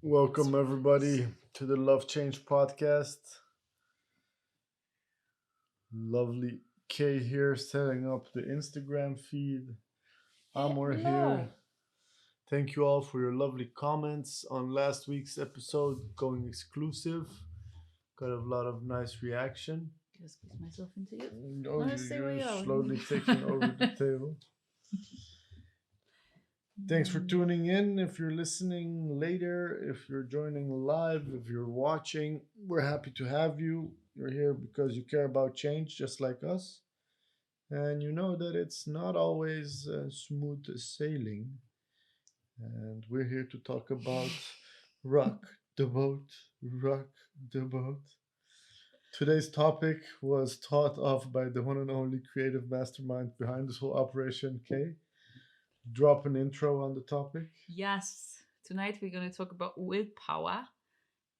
Welcome, everybody, to the Love Change podcast. Lovely Kay here, setting up the Instagram feed. Amor here. Hello. Thank you all for your lovely comments on last week's episode, going exclusive. Got a lot of nice reaction. Just squeeze myself into you. Oh, No, stay where you're you are. slowly taking over the table. Thanks for tuning in. If you're listening later, if you're joining live, if you're watching, we're happy to have you. You're here because you care about change just like us. And you know that it's not always smooth sailing. And we're here to talk about rock the boat, rock the boat. Today's topic was thought of by the one and only creative mastermind behind this whole operation, Kay. Drop an intro on the topic. Yes. Tonight we're going to talk about willpower.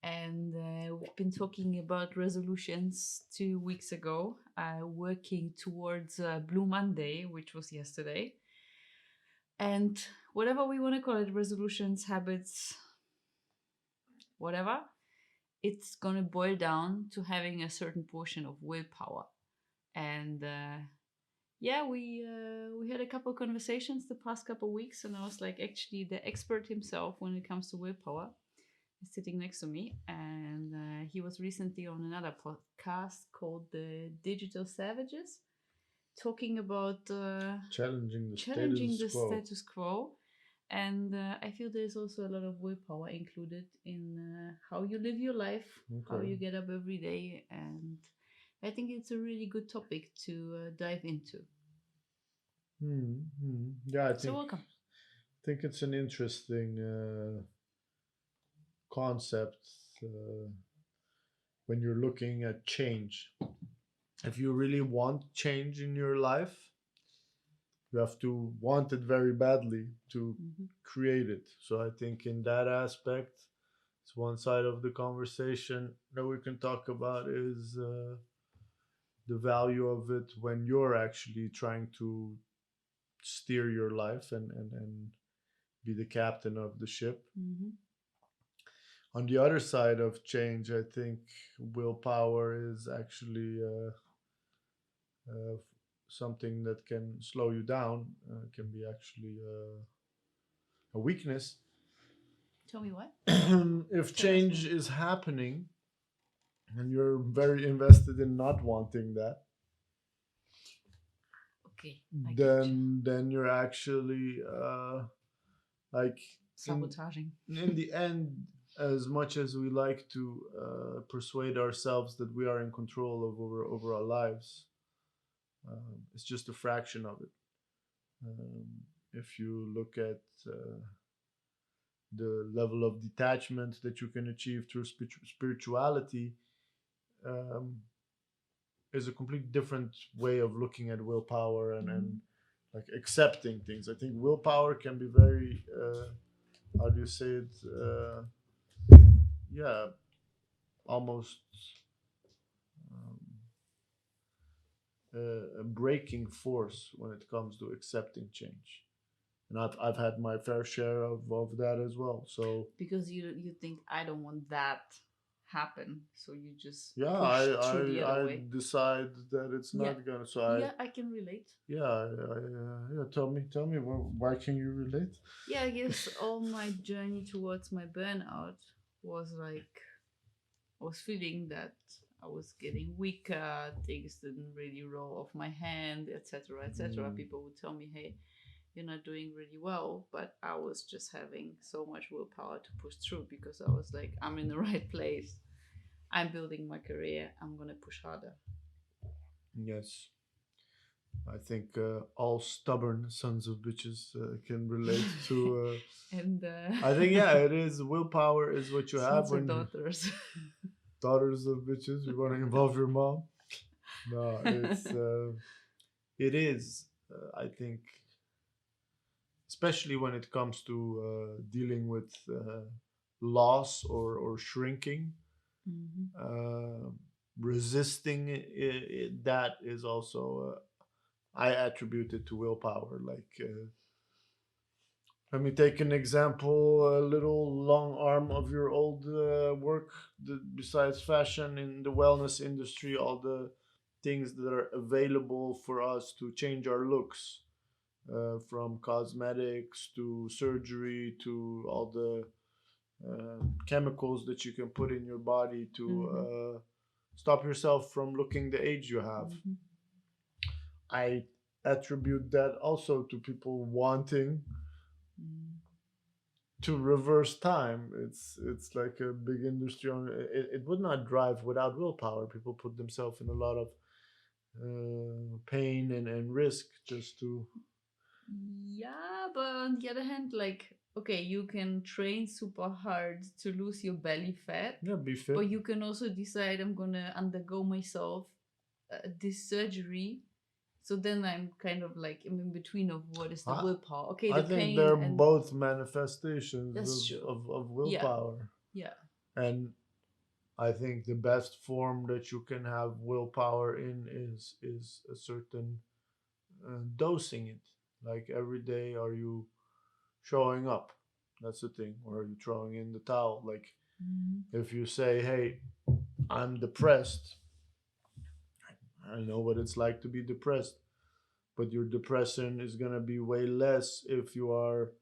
And we've been talking about resolutions 2 weeks ago, working towards Blue Monday, which was yesterday. And whatever we want to call it, resolutions, habits, whatever, it's going to boil down to having a certain portion of willpower. And yeah, we had a couple conversations the past couple weeks, and I was like, actually, the expert himself when it comes to willpower is sitting next to me, and he was recently on another podcast called the Digital Savages, talking about Challenging the challenging status the quo. status quo. And I feel there's also a lot of willpower included in how you live your life, how Okay. you get up every day, and I think it's a really good topic to dive into. Yeah, I So think welcome. think it's an interesting concept uh, when you're looking at change. If you really want change in your life, you have to want it very badly to Hmm. create it. So I think in that aspect, it's one side of the conversation that we can talk about is the value of it when you're actually trying to steer your life and be the captain of the ship. Hmm. On the other side of change, I think willpower is actually something that can slow you down, can be actually a weakness. Tell me what? If Tell us change more. is happening and you're very invested in not wanting that, Okay, I get you. then you're actually like in Sabotaging. in the end, as much as we like to persuade ourselves that we are in control of over our lives, it's just a fraction of it. Um, if you look at the level of detachment that you can achieve through spirituality, um, is a completely different way of looking at willpower and Hmm. like accepting things. I think willpower can be very how do you say it? Yeah, almost um, a breaking force when it comes to accepting change. And I've had my fair share of that as well. So Because you think I don't want that happen, so you just yeah, push through the other I way. decide that it's Yeah, not gonna. So yeah, I can relate. yeah. Tell me, why can you relate? Yeah, I guess all my journey towards my burnout was like I was feeling that I was getting weaker, things didn't really roll off my hand, etc., etc. Mm, People would tell me, "Hey, you're not doing really well," but I was just having so much willpower to push through because I was like, I'm in the right place. I'm building my career. I'm gonna push harder. yes, I think all stubborn sons of bitches can relate to. And I think yeah, it is willpower is what you have sons or when you daughters. daughters of bitches. You want to involve your mom. No, it is. I think, especially when it comes to dealing with loss or shrinking, Hmm. uh, resisting that is also. I attribute it to willpower. Like Let me take an example, a little long arm of your old work. Besides fashion in the wellness industry, all the things that are available for us to change our looks, from cosmetics to surgery to all the chemicals that you can put in your body to Mm-hmm. stop yourself from looking the age you have. Mm-hmm. I attribute that also to people wanting Mm. to reverse time. It's like a big industry on it. It would not drive without willpower. People put themselves in a lot of pain and risk just to Yeah, but on the other hand, like, okay, you can train super hard to lose your belly fat, yeah be fit. but you can also decide I'm gonna undergo myself this surgery. So then I'm kind of like in between of what is the I willpower. Okay, I the think pain they're and both manifestations that's true. of Yeah, willpower, yeah. and I think the best form that you can have willpower in is a certain dosing it. Like every day, are you showing up? That's the thing. Or are you throwing in the towel? Like Mhm. if you say, "Hey, I'm depressed," I know what it's like to be depressed, but your depression is gonna be way less if you are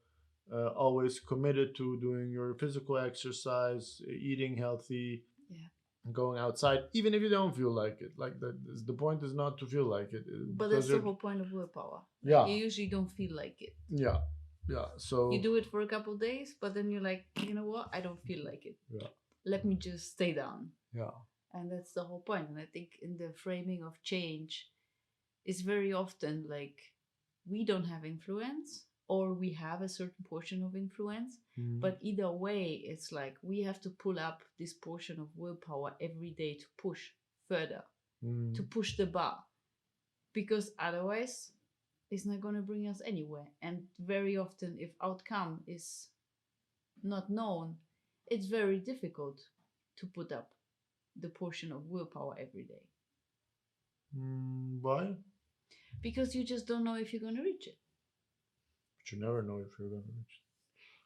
always committed to doing your physical exercise, eating healthy, Yeah. going outside, even if you don't feel like it. Like the point is not to feel like it But because that's the you're whole point of willpower. Like yeah you usually don't feel like it. yeah yeah. You So do it for a couple days, but then you're like, you know what? I don't feel like it. yeah Let me just stay down. yeah. And that's the whole point. And I think in the framing of change, it's very often like we don't have influence or we have a certain portion of influence. Mm, But either way, it's like we have to pull up this portion of willpower every day to push further, to mm, push the bar. Because otherwise, it's not going to bring us anywhere. And very often, if outcome is not known, it's very difficult to put up the portion of willpower every day why? because you just don't know if you're going to reach it. But you never know if you're gonna reach.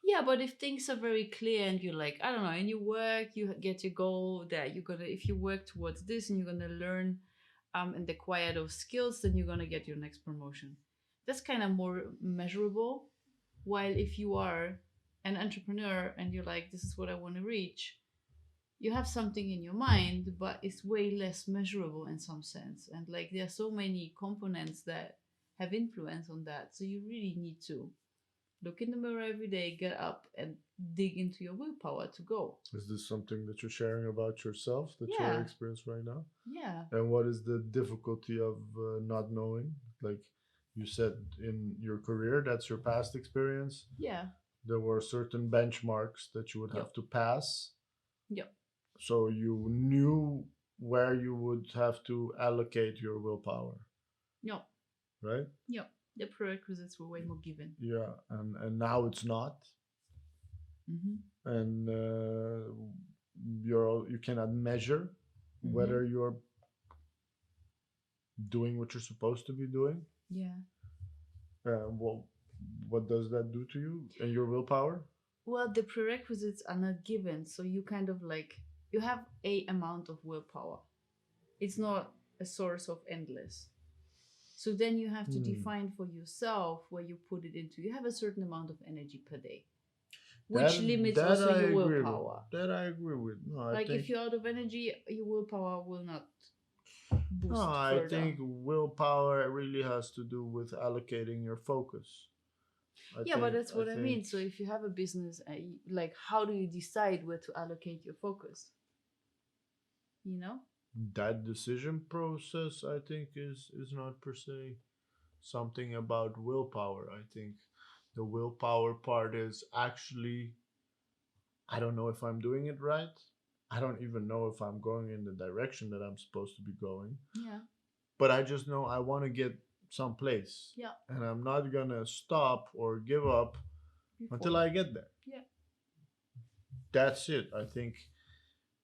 Yeah, but if things are very clear and you're like, I don't know, and you work, you get your goal that you're gonna, if you work towards this and you're gonna learn and acquire those skills, then you're gonna get your next promotion. That's kind of more measurable. While if you are an entrepreneur and you're like, this is what I want to reach, you have something in your mind, but it's way less measurable in some sense. And like there are so many components that have influence on that. So you really need to look in the mirror every day, get up and dig into your willpower to go. Is this something that you're sharing about yourself that you're Yeah, experiencing right now? yeah, And what is the difficulty of not knowing? Like you said in your career, that's your past experience. yeah, There were certain benchmarks that you would yep, have to pass. yep, So you knew where you would have to allocate your willpower, yep, right? yep. The prerequisites were way more given. Yeah, and now it's not, Mm-hmm, and you cannot measure mm-hmm, whether you're doing what you're supposed to be doing. yeah. Well, what does that do to you and your willpower? Well, the prerequisites are not given, so you kind of like you have a amount of willpower. It's not a source of endless. So then you have to Hmm. define for yourself where you put it into. You have a certain amount of energy per day, which That limits that also I your agree with. willpower. That I agree with. No, I Like think if you're out of energy, your willpower will not no, boost I further. think willpower really has to do with allocating your focus. Yeah, but that's I what I think mean. So if you have a business, like how do you decide where to allocate your focus? You know? that decision process I think is not per se something about willpower. I think the willpower part is actually I don't know if I'm doing it right. I don't even know if I'm going in the direction that I'm supposed to be going. Yeah, But I just know I want to get someplace. yeah. And I'm not going to stop or give up until Before, I get there. yeah, That's it. I think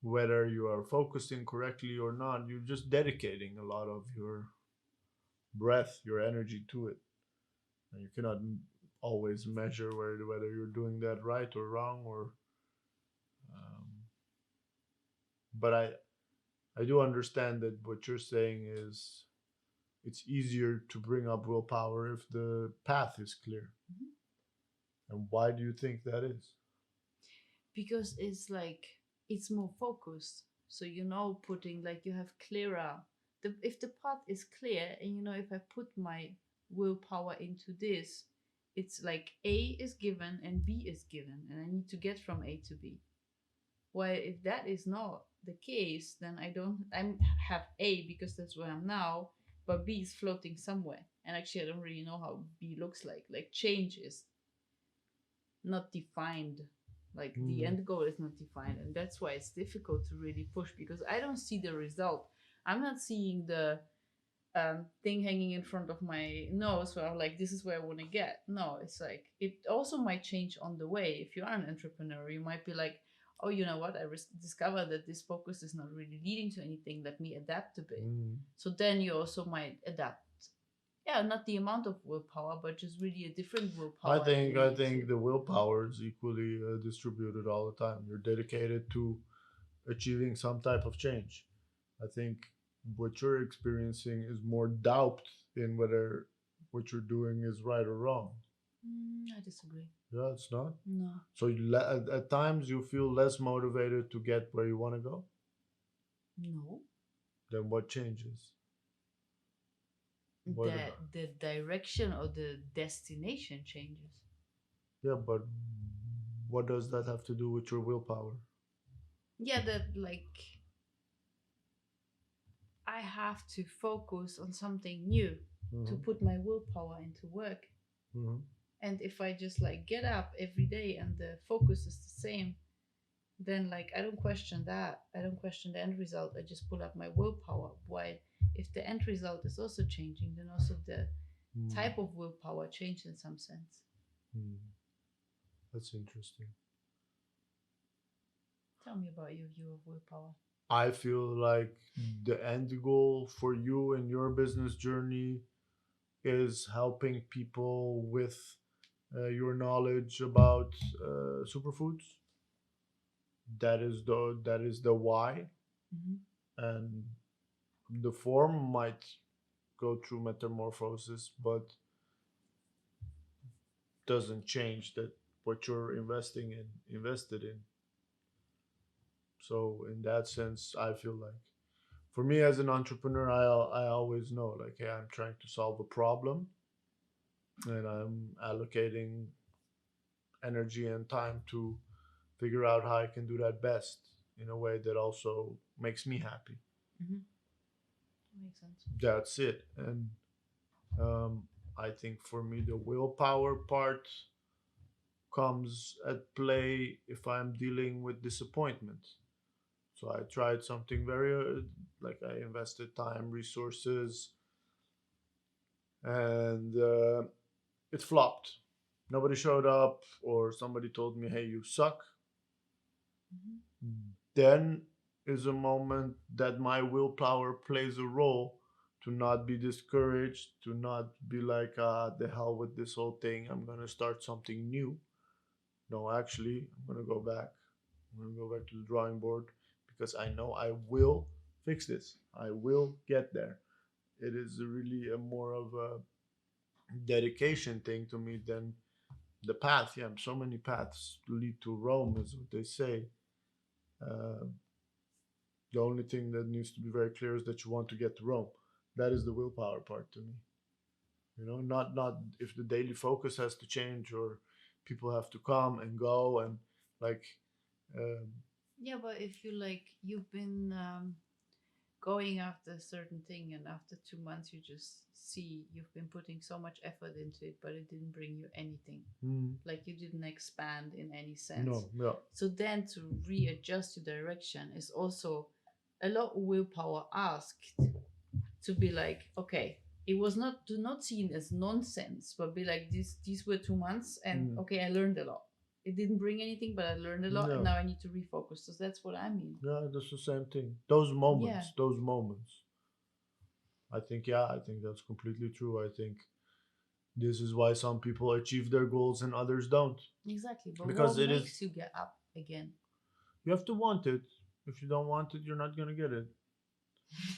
whether you are focusing correctly or not, you're just dedicating a lot of your breath, your energy to it. And you cannot always measure whether you're doing that right or wrong, or um, but I do understand that what you're saying is it's easier to bring up willpower if the path is clear. Mhm. And why do you think that is? Because it's like it's more focused. So putting like you have clearer. If the path is clear, and if I put my willpower into this, it's like A is given and B is given, and I need to get from A to B. While if that is not the case, then I have A because that's where I'm now, but B is floating somewhere. And actually I don't really know how B looks like. Like change is not defined. Like the Mm, end goal is not defined. And that's why it's difficult to really push because I don't see the result. I'm not seeing the thing hanging in front of my nose where I'm like, this is where I want to get. No, it's like, it also might change on the way. If you are an entrepreneur, you might be like, oh, you know what? Discovered that this focus is not really leading to anything. Let me adapt a bit. mm. So then you also might adapt. Yeah, not the amount of willpower, but just really a different willpower that you I need think to. the willpower is equally distributed all the time. You're dedicated to achieving some type of change. I think what you're experiencing is more doubt in whether what you're doing is right or wrong. I disagree. Yeah, it's not. No, So at times you feel less motivated to get where you want to go. no. Then what changes? What? The direction or the destination changes. Yeah, but what does that have to do with your willpower? Yeah, that like I have to focus on something new to Hmm. put my willpower into work. Hmm. And if I just like get up every day and the focus is the same, then like I don't question that. I don't question the end result. I just pull up my willpower. Why? If the end result is also changing, then also the type of willpower change in some sense. Hmm. That's interesting. Tell me about your view of willpower. I feel like the end goal for you and your business journey is helping people with your knowledge about superfoods. That is the why, Hmm. and the form might go through metamorphosis, but doesn't change that what you're invested in. So in that sense, I feel like for me as an entrepreneur, I always know like, hey, I'm trying to solve a problem, and I'm allocating energy and time to figure out how I can do that best in a way that also makes me happy. Hmm. Makes sense. That's it. And um, I think for me, the willpower part comes at play if I'm dealing with disappointment. So I tried something very, like I invested time, resources, and it flopped. Nobody showed up, or somebody told me, hey, you suck. Hmm. Then is a moment that my willpower plays a role to not be discouraged, to not be like, the hell with this whole thing. I'm going to start something new. No, actually, I'm going to go back. I'm going to go back to the drawing board because I know I will fix this. I will get there. It is really a more of a dedication thing to me than the path. Yeah, so many paths lead to Rome, is what they say. Uh, the only thing that needs to be very clear is that you want to get to Rome. That is the willpower part to me. Not if the daily focus has to change or people have to come and go and like, um, Yeah, but if you've been going after a certain thing, and after 2 months you just see you've been putting so much effort into it, but it didn't bring you anything. mm, Like you didn't expand in any sense. no, yeah, So then to readjust your direction is also a lot of willpower asked to be like, okay, it was not do not seen as nonsense, but be like these were 2 months and mm, okay, I learned a lot. It didn't bring anything, but I learned a lot and yeah, now I need to refocus. So that's what I mean. yeah. That's the same thing. Yeah. Those moments. I think, yeah, I think that's completely true. I think This is why some people achieve their goals and others don't. Exactly. But Because what it is, makes you get up again? you have to want it. If you don't want it, you're not going to get it.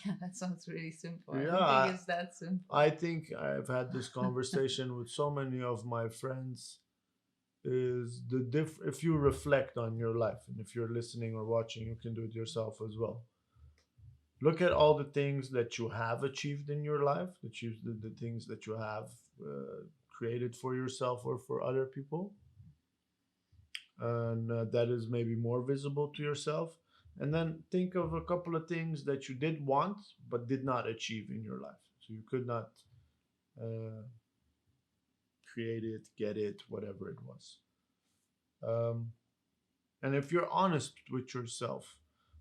Yeah, that sounds really simple. I Yeah, don't think it's that simple. I think I've had this conversation with so many of my friends. Is the if you reflect on your life, and if you're listening or watching, you can do it yourself as well. Look at all the things that you have achieved in your life, the things that you have created for yourself or for other people, and that is maybe more visible to yourself. And then think of a couple of things that you did want but did not achieve in your life. So you could not uh, create it, get it, whatever it was. Um, and if you're honest with yourself,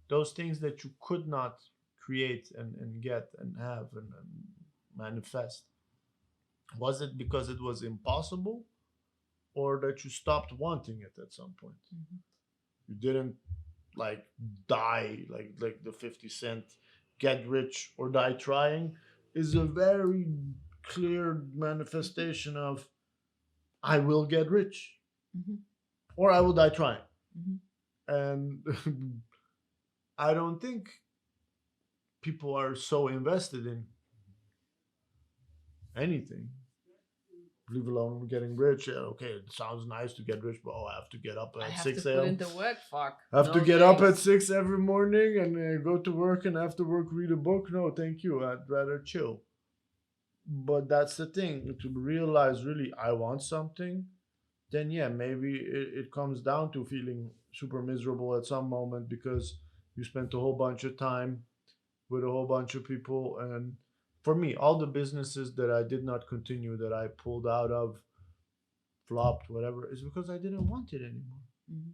those things that you could not create and get and have and manifest, was it because it was impossible, or that you stopped wanting it at some point? Mhm. You didn't like die like the 50 cent get rich or die trying is a very clear manifestation of I will get rich Mhm. or I will die trying. Mhm. And I don't think people are so invested in anything, leave alone getting rich. Yeah, okay, it sounds nice to get rich, but oh, I have to get up I at have to 6 put a.m. in the work. Fuck. I have to No get up at thanks. 6 every morning and go to work, and after work read a book. No, thank you. I'd rather chill. But that's the thing, to realize really I want something, then yeah, maybe it comes down to feeling super miserable at some moment because you spent a whole bunch of time with a whole bunch of people. And for me, all the businesses that I did not continue, that I pulled out of, flopped, whatever, is because I didn't want it anymore. Mhm.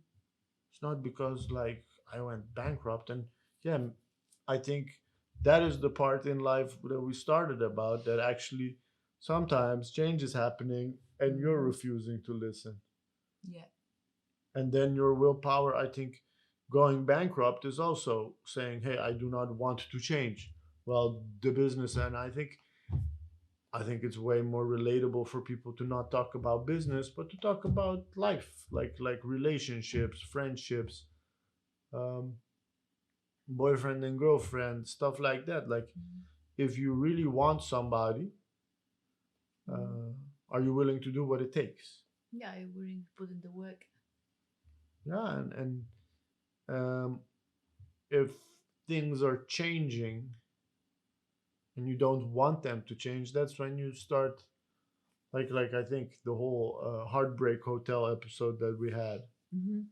It's not because like I went bankrupt. And yeah, I think that is the part in life that we started about, that actually sometimes change is happening and you're refusing to listen. Yeah. And then your willpower, I think, going bankrupt is also saying, hey, I do not want to change. Well, the business, and I think it's way more relatable for people to not talk about business, but to talk about life, like relationships, friendships, um, boyfriend and girlfriend, stuff like that. Like, Mhm. if you really want somebody, Mhm. uh, are you willing to do what it takes? Yeah, I wouldn't put in the work. Yeah, and if things are changing and you don't want them to change, that's when you start, like I think the whole Heartbreak Hotel episode that we had Mhm.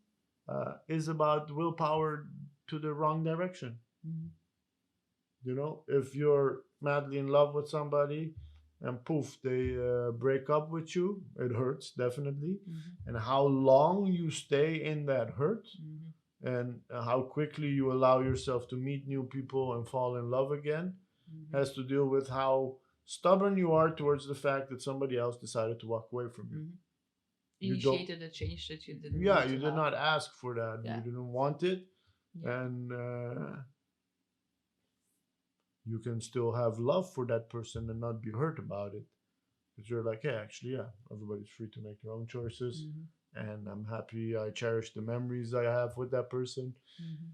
is about willpower to the wrong direction. Mhm. If you're madly in love with somebody and poof, they break up with you, it hurts definitely. Mhm. And how long you stay in that hurt, Mhm. and how quickly you allow yourself to meet new people and fall in love again, Mhm. has to deal with how stubborn you are towards the fact that somebody else decided to walk away from you. Mhm. You don't, Initiated a change that you didn't yeah, need you to did have. not ask for that. You Yeah. didn't want it. Yeah. And you can still have love for that person and not be hurt about it. Because you're like, hey, actually, yeah, everybody's free to make their own choices. Mhm. And I'm happy I cherish the memories I have with that person. Mhm.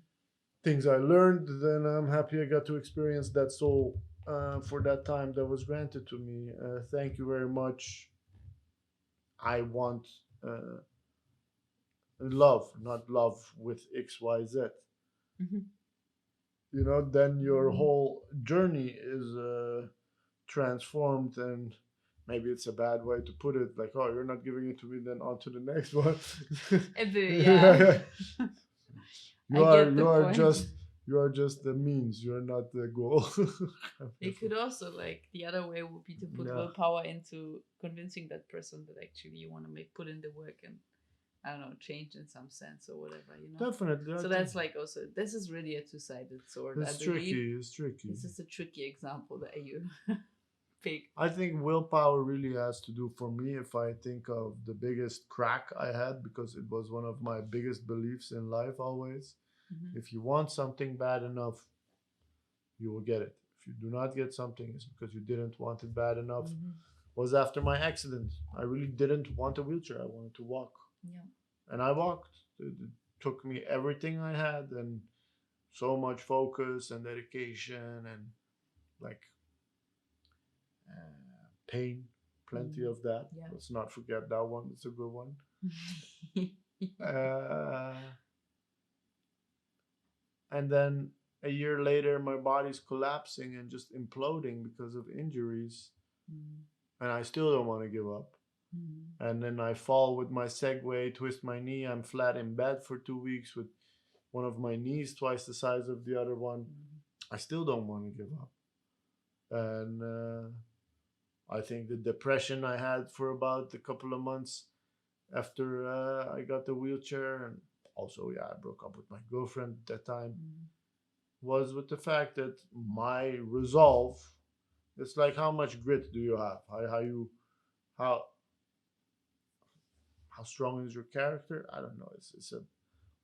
Things I learned, then I'm happy I got to experience that soul for that time that was granted to me. Thank you very much. I want uh, love, not love with XYZ. Mhm. Then your whole journey is transformed. And maybe it's a bad way to put it, like, oh, you're not giving it to me, then on to the next one. Yeah. you I are get the you are point. just you are just the means, you're not the goal. It could also, like, the other way would be to put Yeah, willpower into convincing that person that actually you want to make put in the work and, I don't know, change in some sense or whatever. definitely. I So think that's like also, this is really a two-sided sword. I it's believe tricky. It's tricky. this is a tricky example that you pick. I think willpower really has to do, for me, if I think of the biggest crack I had, because it was one of my biggest beliefs in life always. Hmm. If you want something bad enough, you will get it. If you do not get something, it's because you didn't want it bad enough. Hmm. was after my accident. I really didn't want a wheelchair. I wanted to walk, Yeah. and I walked. It took me everything I had and so much focus and dedication and like pain, plenty Mm. of that. Yeah. Let's not forget that one. It's a good one. Uh, and then a year later, my body's collapsing and just imploding because of injuries, Mm. and I still don't want to give up. Mm. And then I fall with my Segway, twist my knee. I'm flat in bed for 2 weeks with one of my knees twice the size of the other one. Mm. I still don't want to give up. And I think the depression I had for about a couple of months after I got the wheelchair, and also, yeah, I broke up with my girlfriend at that time, Mm. was with the fact that my resolve, it's like how much grit do you have? How how strong is your character? I don't know. It's a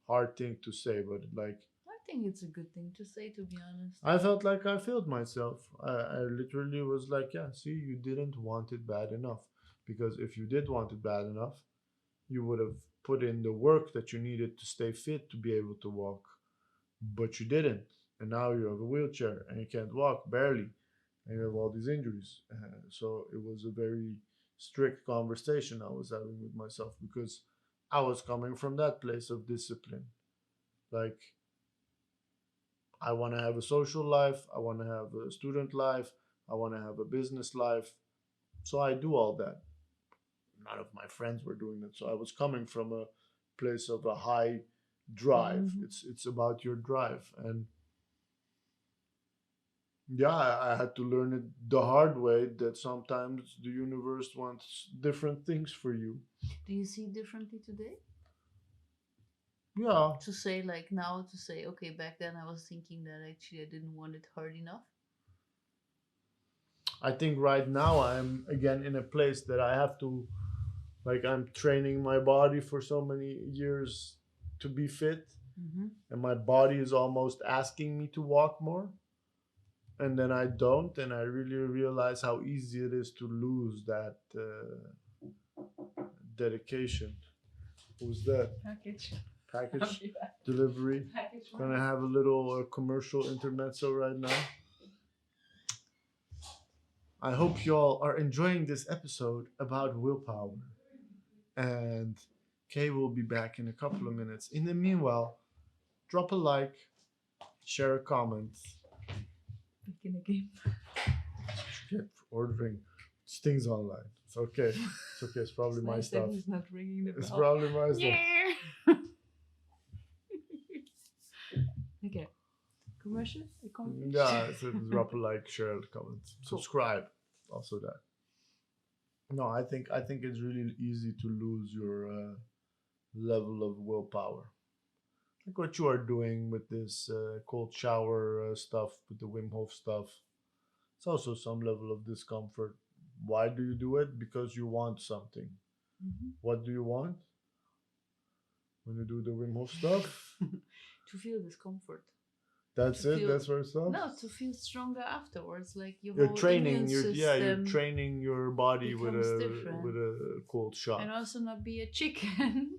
hard thing to say, but like I think it's a good thing to say, to be honest. I felt like I failed myself. I literally was like, yeah, see, you didn't want it bad enough. Because if you did want it bad enough, you would have put in the work that you needed to stay fit to be able to walk. But you didn't. And now you have a wheelchair and you can't walk barely. And you have all these injuries. So it was a very strict conversation I was having with myself because I was coming from that place of discipline. Like, I want to have a social life. I want to have a student life. I want to have a business life. So I do all that. None of my friends were doing that. So I was coming from a place of a high drive. Mm-hmm. It's about your drive, and yeah, I had to learn it the hard way that sometimes the universe wants different things for you. Do you see differently today? Yeah, To say like now, to say okay, back then I was thinking that actually I didn't want it hard enough. I think right now I'm again in a place that I have to, like, I'm training my body for so many years to be fit, Mm-hmm. and my body is almost asking me to walk more, and then I don't, and I really realize how easy it is to lose that dedication. Who's that? Package. I'll Package be back. delivery. Package. Gonna have a little commercial intermezzo right now. I hope you all are enjoying this episode about willpower. And Kay will be back in a couple of minutes. In the meanwhile, drop a like, share a comment. Back in the game. Shit, ordering things online. It's okay. It's okay. It's probably It's my nice that stuff. he's not ringing the It's bell. probably my stuff. Yeah. Okay. Commercial accomplished. Yeah, so drop a like, share a comment, Cool. subscribe. Also that. No, I think it's really easy to lose your level of willpower. Like what you are doing with this cold shower stuff, with the Wim Hof stuff. It's also some level of discomfort. Why do you do it? Because you want something. Mm-hmm. What do you want when you do the Wim Hof stuff? To feel discomfort. That's To it. feel That's where it stops. no, to feel stronger afterwards. Like your You're whole training. immune You're system training your body becomes different. with a cold shock. And also not be a chicken.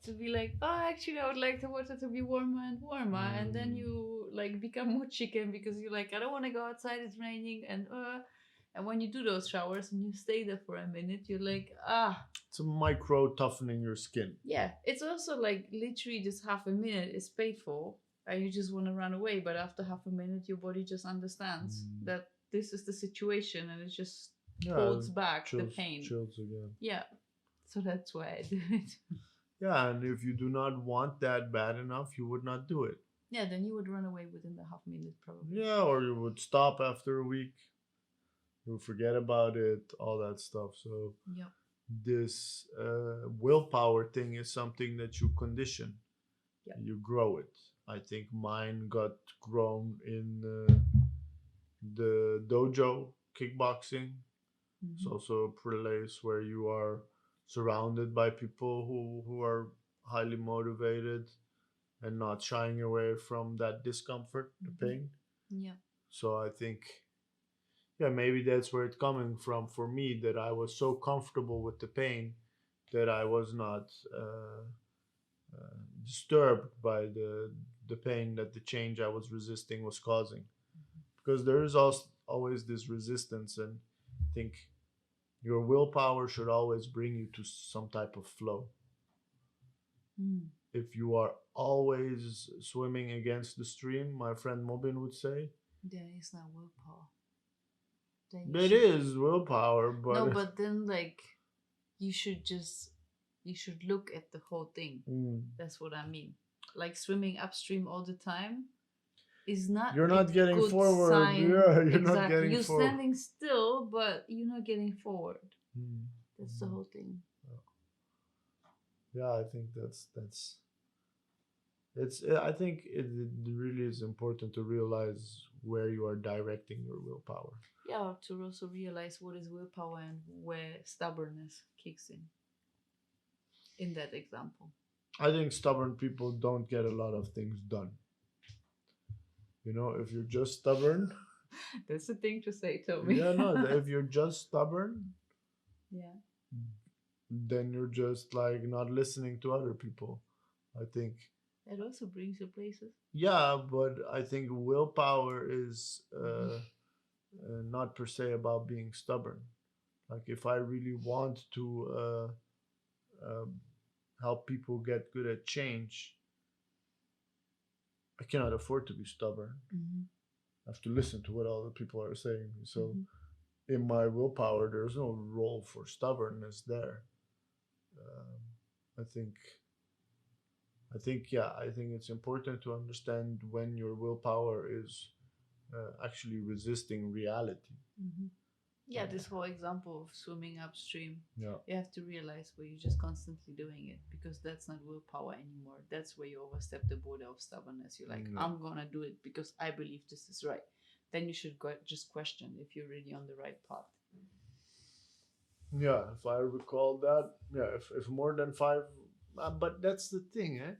To be like, oh, actually, I would like the water to be warmer and warmer, and then you like become more chicken because you're like, I don't want to go outside. It's raining, and when you do those showers and you stay there for a minute, you're like, ah, It's a micro toughening your skin. yeah. It's also like literally just half a minute is paid for, and you just want to run away, but after half a minute, your body just understands that this is the situation, and it just holds back the pain. Chills again. Yeah, so that's why I do it. Yeah, and if you do not want that bad enough, you would not do it. Yeah, then you would run away within the half minute probably. Yeah, or you would stop after a week. You would forget about it, all that stuff. So Yeah. this willpower thing is something that you condition. Yeah. You grow it. I think mine got grown in the dojo kickboxing. It's Mm-hmm. also a place where you are surrounded by people who are highly motivated and not shying away from that discomfort, the Mm-hmm. pain. Yeah. So I think, yeah, maybe that's where it's coming from for me, that I was so comfortable with the pain that I was not disturbed by the pain that the change I was resisting was causing. Because there is also always this resistance, and I think your willpower should always bring you to some type of flow. Mm. If you are always swimming against the stream, my friend Mobin would say, Then it's not willpower. Then you it should is willpower, no, but but then like you should just you should look at the whole thing. mm, That's what I mean. Like swimming upstream all the time is not you're a not getting good forward. sign. Yeah, you're not Exactly. getting You're forward. standing still, but you're not getting forward. Mm, That's the whole thing. yeah, I think that's it's. I think it really is important to realize where you are directing your willpower. Yeah, to also realize what is willpower and where stubbornness kicks in that example. I think stubborn people don't get a lot of things done. You know, if you're just stubborn, That's the thing to say, Tommy. yeah, no, if you're just stubborn, Yeah. then you're just like not listening to other people. I think, It also brings you places. yeah, but I think willpower is not per se about being stubborn. Like, if I really want to um, help people get good at change, I cannot afford to be stubborn. Mm-hmm. I have to listen to what other people are saying. So, Mm-hmm. in my willpower, there's no role for stubbornness there. I think yeah, I think it's important to understand when your willpower is actually resisting reality. Mm-hmm. Yeah, this whole example of swimming upstream, Yeah. you have to realize where you're just constantly doing it because that's not willpower anymore. That's where you overstep the border of stubbornness. You're like, No. I'm gonna do it because I believe this is right. Then you should just question if you're really on the right path. Yeah, if I recall that, yeah, if more than five, but that's the thing, eh?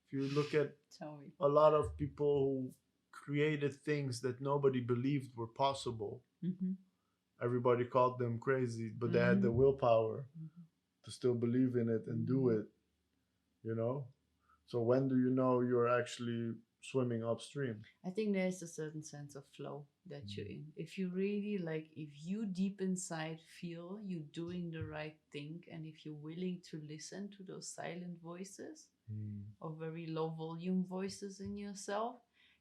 If you look at Tell me. a lot of people who created things that nobody believed were possible, Mm-hmm. everybody called them crazy, but they had the willpower Mm-hmm. to still believe in it and do it, you know? So when do you know you're actually swimming upstream? I think there's a certain sense of flow that you're in. If you really like, if you deep inside feel you doing the right thing, and if you're willing to listen to those silent voices or very low volume voices in yourself,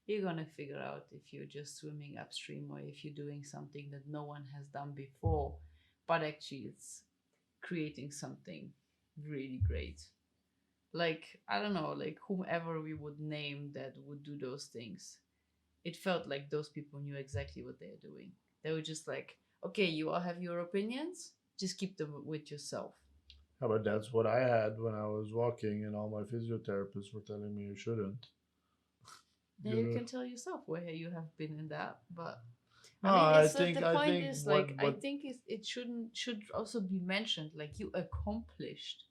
you're gonna figure out if you're just swimming upstream or if you're doing something that no one has done before, but actually it's creating something really great. Like, I don't know, like whomever we would name that would do those things, it felt like those people knew exactly what they're doing. They were just like, okay, you all have your opinions, just keep them with yourself. How about that's what I had when I was walking, and all my physiotherapists were telling me you shouldn't. Then You you know? can tell yourself where you have been in that. But No, I mean, I it's think the I point think is like I what think it should also be mentioned, like you accomplished,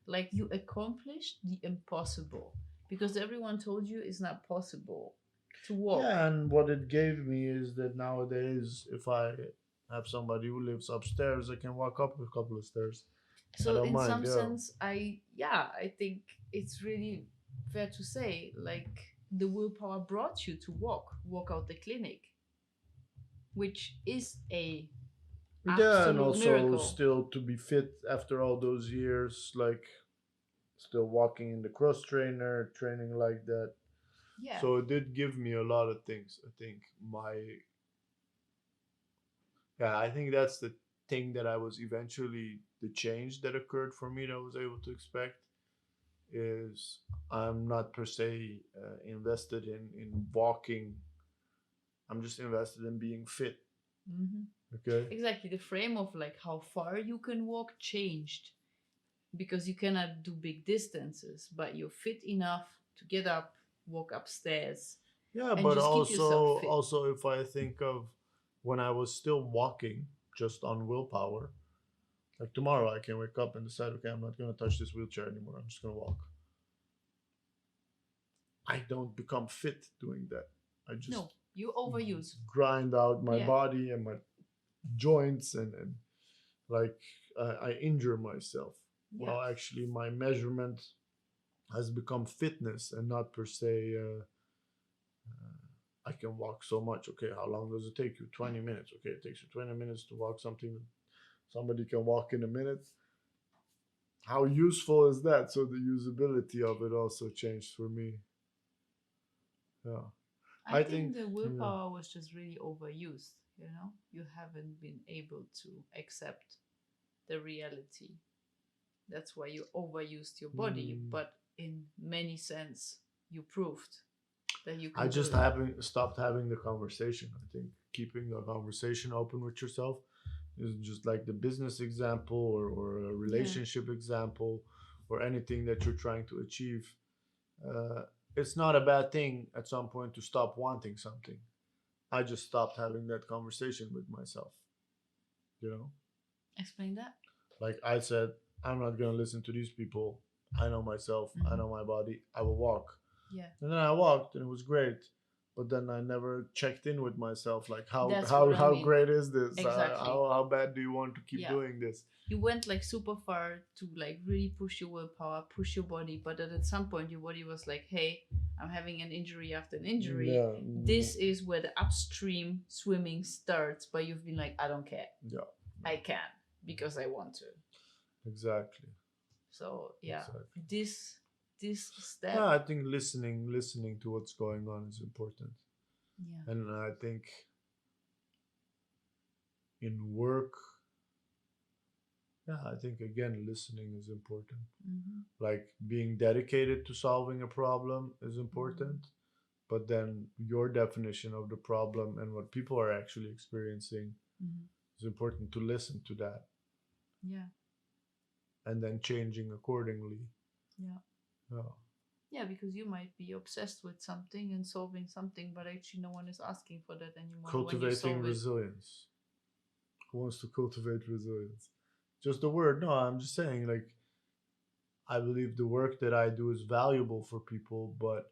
like you accomplished the impossible because everyone told you it's not possible to walk. yeah, and what it gave me is that nowadays, if I have somebody who lives upstairs, I can walk up a couple of stairs. I So don't in mind. some Yeah. sense, I think it's really fair to say like the willpower brought you to walk out the clinic, which is a Yeah, and absolute also miracle. still to be fit after all those years, like still walking in the cross trainer, training like that. Yeah. So it did give me a lot of things. I think yeah, I think that's the thing that I was eventually the change that occurred for me that I was able to expect is I'm not per se invested in walking. I'm just invested in being fit. Hmm. Okay. Exactly. The frame of like how far you can walk changed because you cannot do big distances, but you're fit enough to get up, walk upstairs, Yeah, and but just keep yourself fit. also if I think of when I was still walking just on willpower, like tomorrow I can wake up and decide, okay, I'm not gonna touch this wheelchair anymore. I'm just gonna walk. I don't become fit doing that. I just No. You overuse. grind out my Yeah. body and my joints, and like I injure myself. Yeah. Well, actually, my measurement has become fitness and not per se. I can walk so much. Okay, how long does it take you? 20 minutes. Okay, it takes you 20 minutes to walk something somebody can walk in a minute. How useful is that? So the usability of it also changed for me. Yeah, I I think think. the Yeah. willpower was just really overused, you know? You haven't been able to accept the reality. That's why you overused your body, Hmm. but in many sense you proved that you I can do just it. haven't stopped having the conversation. I think keeping a conversation open with yourself is just like the business example, or a Yeah. relationship example, or anything that you're trying to achieve. Uh, it's not a bad thing at some point to stop wanting something. I just stopped having that conversation with myself. You know, Explain that. like I said, I'm not gonna listen to these people. I know myself. I Hmm. know my body. I will walk. Yeah. And then I walked, and it was great. But then I never checked in with myself, like how That's how what I how mean. great is this? Exactly. How bad do you want to keep Yeah. doing this? You went like super far to like really push your willpower, push your body, but then at some point your body was like, hey, I'm having an injury after an injury. Yeah, This is where the upstream swimming starts, but you've been like, I don't care. yeah, I can because I want to. exactly, So yeah, exactly. this Yeah, step, I think listening to what's going on is important, yeah. and I think in work, yeah, I think again listening is important. Mm-hmm. Like being dedicated to solving a problem is Mm-hmm. important, but then your definition of the problem and what people are actually experiencing, Mm-hmm. it's important to listen to that Yeah, and then changing accordingly. yeah. Yeah. Yeah, because you might be obsessed with something and solving something, but actually no one is asking for that anymore. And when you Cultivating solve it, resilience. Who wants to cultivate resilience? Just a word. No, I'm just saying, like, I believe the work that I do is valuable for people, but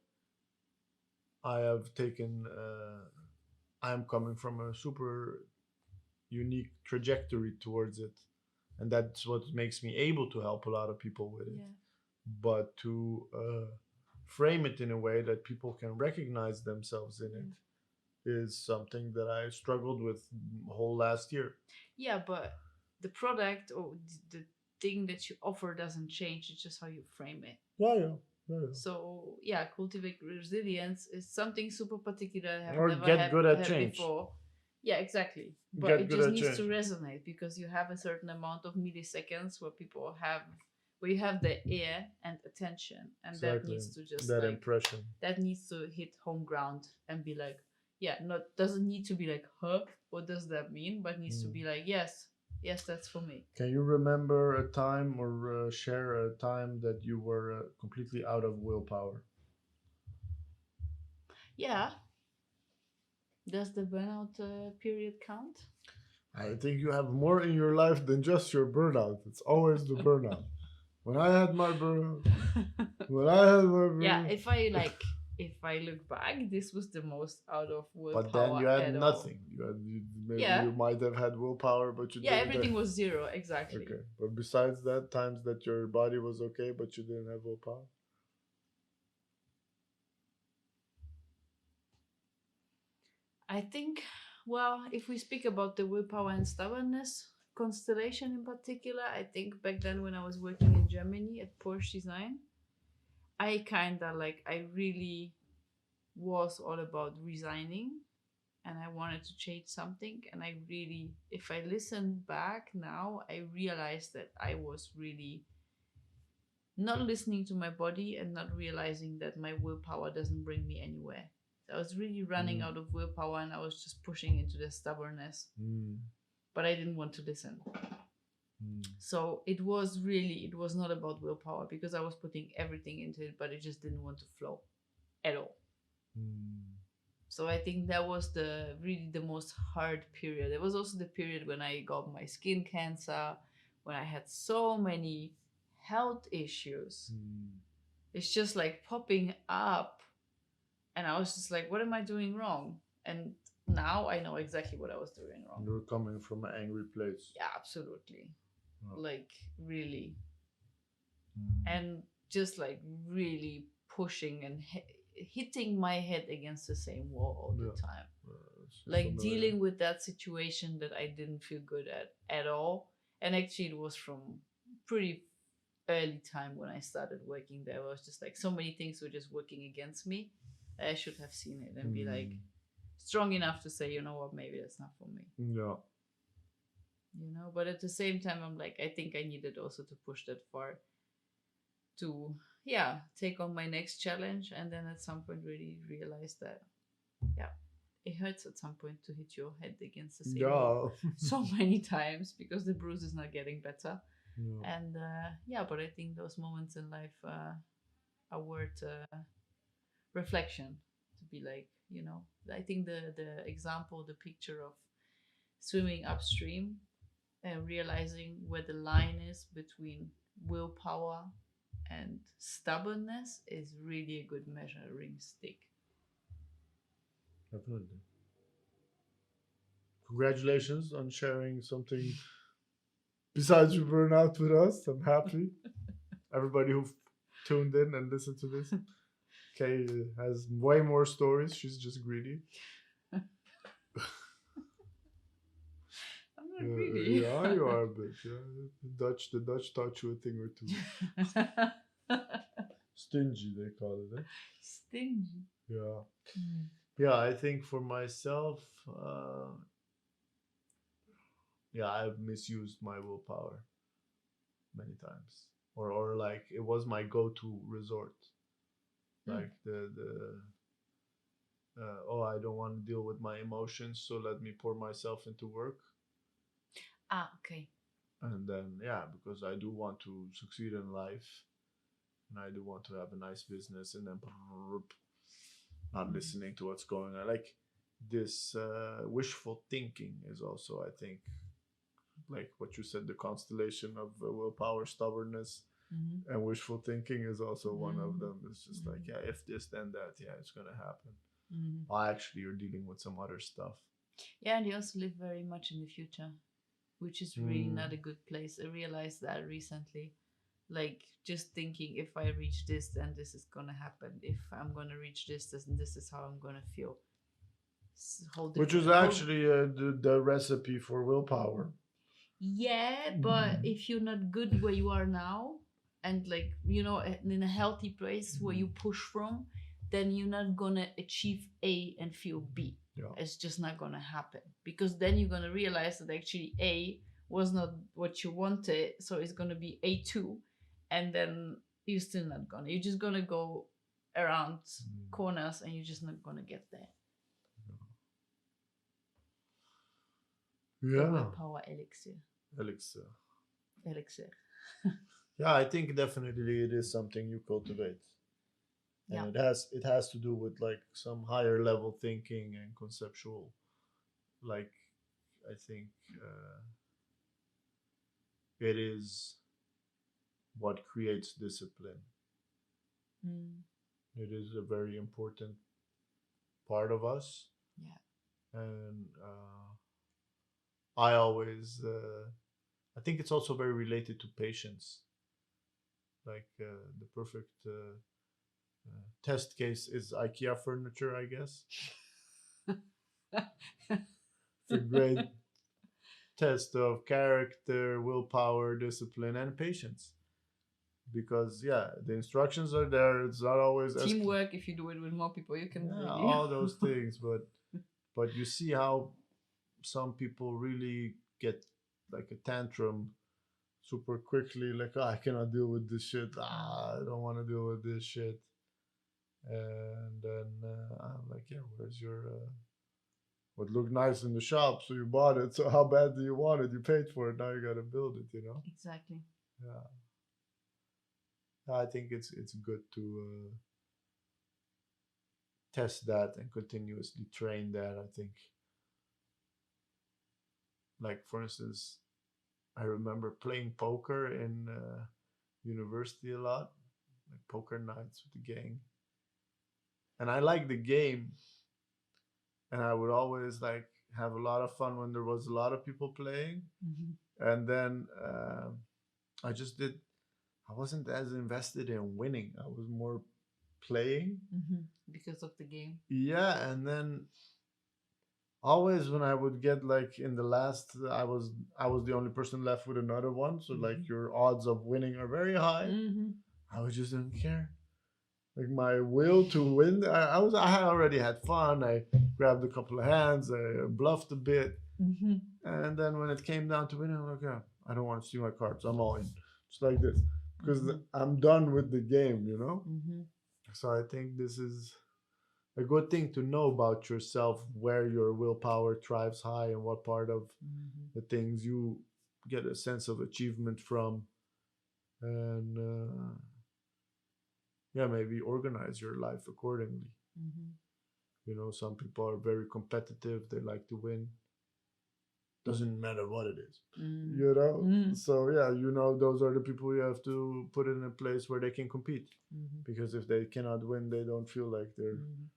I have taken, I'm coming from a super unique trajectory towards it. And that's what makes me able to help a lot of people with it. yeah, But to frame it in a way that people can recognize themselves in yeah. it is something that I struggled with whole last year. Yeah, but the product or the thing that you offer doesn't change. It's just how you frame it. Yeah, yeah, yeah, So yeah, cultivate resilience is something super particular I yeah. have Or never get good at had change. before. Yeah, exactly. But Get it good just at needs to change. resonate because you have a certain amount of milliseconds where you have the ear and attention, and that Exactly. needs to just That like impression. that needs to hit home ground and be like, yeah, not doesn't need to be like, huh, what does that mean? But needs to Mm. be like, yes, yes, that's for me. Can you remember a time or share a time that you were completely out of willpower? Yeah, does the burnout period count? I think you have more in your life than just your burnout. It's always the burnout. When I had my burnout, when I had my Yeah, burnout. if I look back, this was the most out of But then willpower you had at all. nothing. Maybe Yeah, you might have had willpower, but you yeah, didn't have. everything was zero exactly. Okay, but besides that, times that your body was okay, but you didn't have willpower. I think, well, if we speak about the willpower and stubbornness constellation in particular, I think back then when I was working in Germany at Porsche Design, I kind of like, I really was all about resigning and I wanted to change something. And I really, if I listen back now, I realized that I was really not listening to my body and not realizing that my willpower doesn't bring me anywhere. So I was really running Mm. out of willpower and I was just pushing into the stubbornness, Mm. but I didn't want to listen. Mm. So it was not about willpower because I was putting everything into it, but it just didn't want to flow at all. Mm. So I think that was the really the most hard period. It was also the period when I got my skin cancer, when I had so many health issues. Mm. It's just like popping up, and I was just like, what am I doing wrong? And now I know exactly what I was doing wrong. You're coming from an angry place. Yeah, absolutely. Yeah. Like, really. Mm. And just like really pushing and hitting my head against the same wall all the Yeah. time. It's Like familiar. dealing with that situation that I didn't feel good at all. And actually, it was from pretty early time when I started working there. I was just like, so many things were just working against me. I should have seen it and be like Mm. strong enough to say, you know what, maybe that's not for me. Yeah. But at the same time, I'm like, I think I needed also to push that far to, yeah, take on my next challenge. And then at some point, really realize that, yeah, it hurts at some point to hit your head against the same wall Yeah. so many times because the bruise is not getting better. Yeah. And yeah, but I think those moments in life are worth reflection, to be like, I think the example, the picture of swimming upstream and realizing where the line is between willpower and stubbornness is really a good measuring stick. Definitely. Congratulations on sharing something besides your burnout with us. I'm happy. Everybody who tuned in and listened to this. Kay has way more stories. She's just greedy. I'm not greedy. Yeah, you are a bit. Yeah, the Dutch taught you a thing or two. Stingy, they call it. Eh? Stingy. Yeah, Mm. yeah. I think for myself, yeah, I've misused my willpower many times, or like it was my go-to resort. Mm. Like oh, I don't want to deal with my emotions, so let me pour myself into work. Ah, okay. And then, yeah, because I do want to succeed in life and I do want to have a nice business, and then not Mm. listening to what's going on. Like this wishful thinking is also, I think, like what you said, the constellation of willpower, stubbornness, Mm-hmm. and wishful thinking is also one of Mm-hmm. them. It's just like, yeah, if this, then that, yeah, it's going to happen. Mm-hmm. Well, actually, you're dealing with some other stuff. Yeah, and you also live very much in the future, which is really Mm. not a good place. I realized that recently. Like, just thinking, if I reach this, then this is gonna happen. If I'm gonna reach this is how I'm gonna feel. It's a whole Which is different whole. actually the recipe for willpower. Yeah, but if you're not good where you are now, and like, in a healthy place where you push from, then you're not gonna achieve A and feel B. Yeah. It's just not gonna happen, because then you're gonna realize that actually A was not what you wanted, so it's gonna be A2, and then you're still not gonna. You're just gonna go around corners, and you're just not gonna get there. The Yeah. willpower elixir. Elixir. Elixir. Yeah, I think definitely it is something you cultivate. Yeah. And it has to do with like some higher level thinking and conceptual, like I think it is what creates discipline. Mm. It is a very important part of us. Yeah. And I always I think it's also very related to patience. Like the perfect test case is IKEA furniture, I guess. It's a great test of character, willpower, discipline, and patience. Because yeah, the instructions are there. It's not always as Teamwork. If you do it with more people, you can yeah, really. all those things. But you see how some people really get like a tantrum super quickly. Like, oh, I cannot deal with this shit. I don't want to deal with this shit. And then I'm like, yeah, where's your what looked nice in the shop, so you bought it. So how bad do you want it? You paid for it. Now you got to build it. Exactly. Yeah. I think it's good to test that and continuously train that. I think, like for instance, I remember playing poker in university a lot, like poker nights with the gang, and I like the game. and I would always like have a lot of fun when there was a lot of people playing. Mhm. And then I just did. I wasn't as invested in winning. I was more playing. Mhm. Because of the game. Yeah, and then always when I would get like in the last, I was the only person left with another one. So like Mhm. your odds of winning are very high. Mhm. I was just didn't care. Like my will to win. I had already had fun. I grabbed a couple of hands. I bluffed a bit, Mhm. and then when it came down to winning, I'm like, yeah, I don't want to see my cards. I'm all in, just like this, because Mhm. I'm done with the game. You know. Mhm. So I think this is a good thing to know about yourself, where your willpower thrives high and what part of Mhm. the things you get a sense of achievement from, and yeah, maybe organize your life accordingly. Mhm. You know, some people are very competitive, they like to win, doesn't matter what it is. Mhm. You know, Mhm. so yeah, you know, those are the people you have to put in a place where they can compete, Mhm. because if they cannot win, they don't feel like they're Mhm.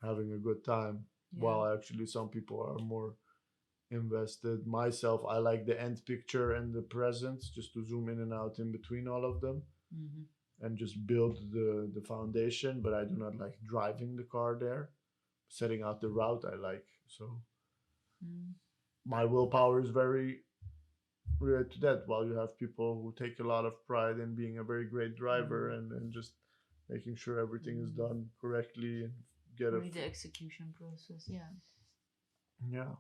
having a good time. Yeah. While actually some people are more invested. Myself, I like the end picture and the present, just to zoom in and out in between all of them Mhm. and just build the foundation. But I do not like driving the car there. Setting out the route I like. So Mhm. my willpower is very related to that. While you have people who take a lot of pride in being a very great driver, Mhm. and just making sure everything is Mhm. done correctly and get a Really the execution process. Yeah. yeah.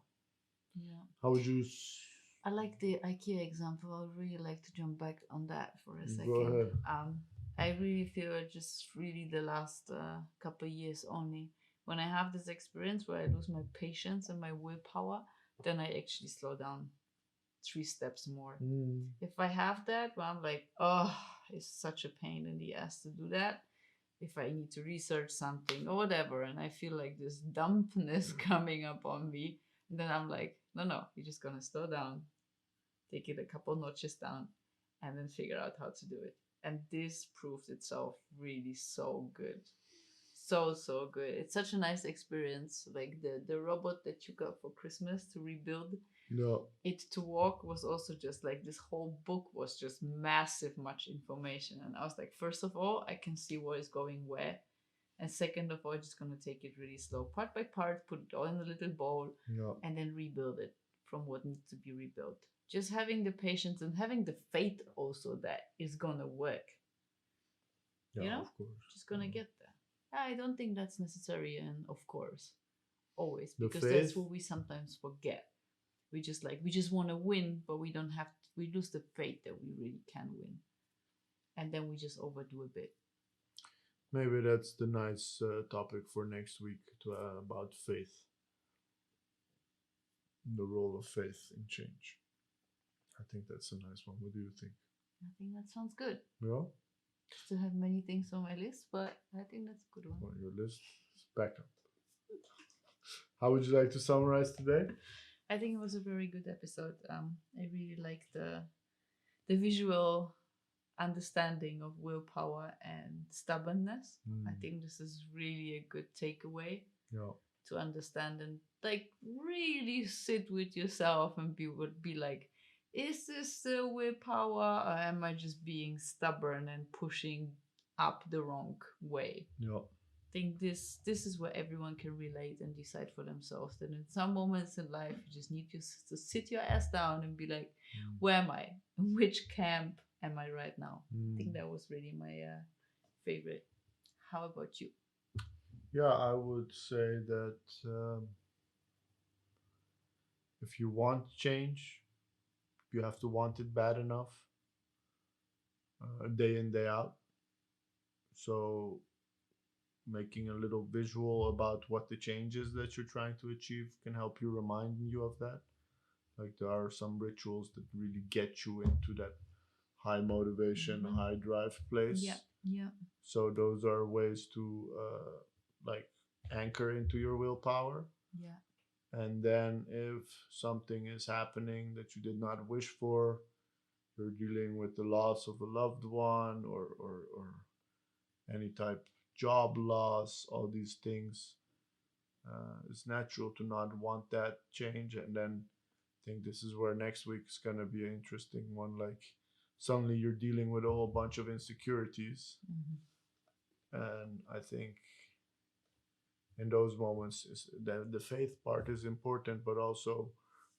Yeah. How would you I like the IKEA example. I would really like to jump back on that for a go second. ahead? I really feel just really the last couple of years only. When I have this experience where I lose my patience and my willpower, then I actually slow down 3 steps more. Mm, If I have that, well, I'm like, oh, it's such a pain in the ass to do that. If I need to research something or whatever, and I feel like this dumpness coming up on me, then I'm like, no, no, you're just gonna slow down, take it a couple notches down, and then figure out how to do it. And this proved itself really so good. So good. It's such a nice experience. Like the robot that you got for Christmas to rebuild no. it to walk was also just like this whole book was just massive much information. And I was like, first of all, I can see what is going where. And second of all, just gonna take it really slow, part by part, put it all in a little bowl, No. and then rebuild it from what needs to be rebuilt. Just having the patience and having the faith also that it's gonna work, Yeah, you know? of course. Just gonna get there. I don't think that's necessary, and of course, always, The because that's faith. what we sometimes forget. We just want to win, but we don't have to, we lose the faith that we really can win, and then we just overdo a bit. Maybe that's the nice topic for next week to about faith, the role of faith in change. I think that's a nice one. What do you think? I think that sounds good. Yeah, Still have many things on my list, but I think that's a good one. on your list. Back up. How would you like to summarize today? I think it was a very good episode. I really like the visual understanding of willpower and stubbornness. I Mm, think this is really a good takeaway yeah, to understand and like really sit with yourself and be like, is this still willpower, or am I just being stubborn and pushing up the wrong way? yeah. I think this is where everyone can relate and decide for themselves that in some moments in life you just need to sit your ass down and be like, Mm, where am I? In which camp am I right now? I think mm. that was really my favorite. How about you? Yeah, I would say that if you want change, you have to want it bad enough, day in, day out. So making a little visual about what the changes that you're trying to achieve can help you remind you of that. Like there are some rituals that really get you into that high motivation, Mhm. high drive Yeah, place. yeah, So those are ways to like anchor into your willpower. yeah. And then if something is happening that you did not wish for, you're dealing with the loss of a loved one, or any type job loss, all these things, It's natural to not want that change, and then I think this is where next week is gonna be an interesting one. Like suddenly you're dealing with a whole bunch of insecurities, Mhm. and I think in those moments the faith part is important, but also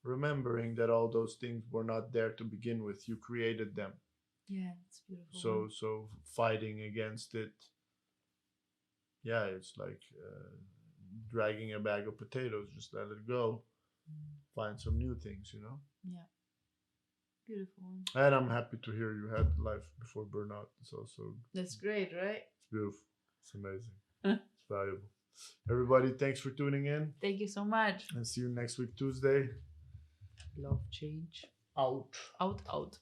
remembering that all those things were not there to begin with. You created them. Yeah, it's a beautiful one. So fighting against it, yeah, it's like dragging a bag of potatoes. Just let it go. Mm. Find some new things, you know. Yeah, beautiful one. And I'm happy to hear you had life before burnout. It's also That's great, right? it's beautiful. It's amazing. It's valuable. Everybody, thanks for tuning in, Thank you so much. and see you next week Tuesday. Love change. Out. Out, out.